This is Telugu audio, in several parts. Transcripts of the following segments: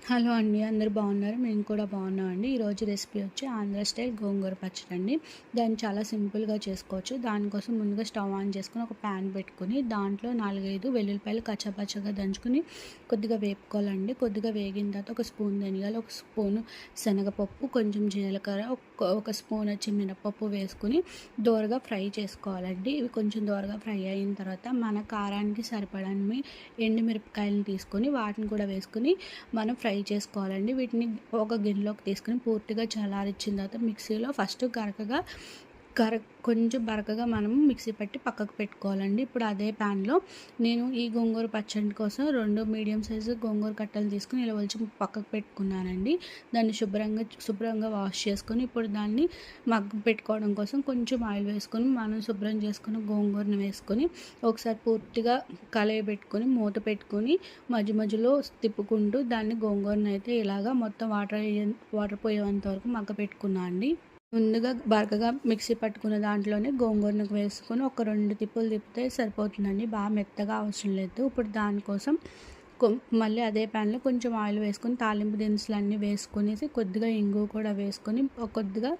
హలో అండి, అందరూ బాగున్నారు. మేము కూడా బాగున్నామండి. ఈరోజు రెసిపీ వచ్చి ఆంధ్ర స్టైల్ గోంగూర పచ్చడి అండి. దాన్ని చాలా సింపుల్గా చేసుకోవచ్చు. దానికోసం ముందుగా స్టవ్ ఆన్ చేసుకుని ఒక ప్యాన్ పెట్టుకుని దాంట్లో 4-5 వెల్లుల్లిపాయలు కచ్చాపచ్చగా దంచుకుని కొద్దిగా వేపుకోవాలండి. కొద్దిగా వేగిన తర్వాత ఒక స్పూన్ ధనియాలు, ఒక స్పూను శనగపప్పు, కొంచెం జీలకర్ర, ఒక స్పూన్ వచ్చి మినపప్పు వేసుకుని దోరగా ఫ్రై చేసుకోవాలండి. ఇవి కొంచెం దోరగా ఫ్రై అయిన తర్వాత మన కారానికి సరిపడని ఎండుమిరపకాయలను తీసుకొని వాటిని కూడా వేసుకుని మనం ఫ్రై చేసుకోవాలండి. వీటిని ఒక గిన్నెలోకి తీసుకుని పూర్తిగా చల్లారించిన తర్వాత మిక్సీలో ఫస్ట్ కొంచెం బరకగా మనం మిక్సీ పట్టి పక్కకు పెట్టుకోవాలండి. ఇప్పుడు అదే ప్యాన్లో నేను ఈ గోంగూర పచ్చడి కోసం 2 మీడియం సైజు గోంగూర కట్టలు తీసుకుని ఇలా ఒలిచి పక్కకు పెట్టుకున్నానండి. దాన్ని శుభ్రంగా వాష్ చేసుకొని ఇప్పుడు దాన్ని మగ్గు పెట్టుకోవడం కోసం కొంచెం ఆయిల్ వేసుకొని మనం శుభ్రం చేసుకున్న గోంగూరను వేసుకొని ఒకసారి పూర్తిగా కలయబెట్టుకొని మూత పెట్టుకొని మధ్యలో తిప్పుకుంటూ దాన్ని గోంగూరను అయితే ఇలాగా మొత్తం వాటర్ పోయేంత వరకు మగ్గ పెట్టుకున్నా అండి. ముందుగా బరకగా మిక్సీ పట్టుకున్న దాంట్లోనే గోంగూరను వేసుకొని ఒక 2 తిప్పులు తిప్పితే సరిపోతుందండి. బాగా మెత్తగా అవసరం లేదు. ఇప్పుడు దానికోసం మళ్ళీ అదే ప్యాన్లో కొంచెం ఆయిల్ వేసుకొని తాలింపు దినుసులు అన్నీ వేసుకునేసి కొద్దిగా ఇంగువ కూడా వేసుకొని కొద్దిగా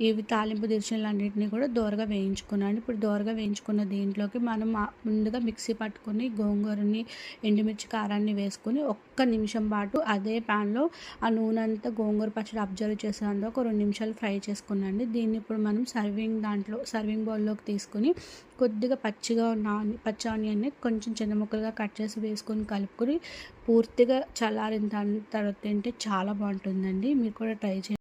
ఇవి తాలింపు దినుసులన్నింటినీ కూడా దోరగా వేయించుకున్నాను. ఇప్పుడు దోరగా వేయించుకున్న దీంట్లోకి మనం ముందుగా మిక్సీ పట్టుకొని గోంగూరని, ఎండుమిర్చి, కారాన్ని వేసుకొని ఒక్క నిమిషం పాటు అదే ప్యాన్లో ఆ నూనె అంతా గోంగూర పచ్చడి అబ్జర్వ్ చేసేందుకు ఒక 2 నిమిషాలు ఫ్రై చేసుకున్నాండి. దీన్ని ఇప్పుడు మనం సర్వింగ్ బౌల్లోకి తీసుకొని కొద్దిగా పచ్చి ఆనియన్ని కొంచెం చిన్న ముక్కలుగా కట్ చేసి వేసుకొని కలుపుకొని పూర్తిగా చల్లారిన తర్వాత తింటే చాలా బాగుంటుందండి. మీరు కూడా ట్రై చేయండి.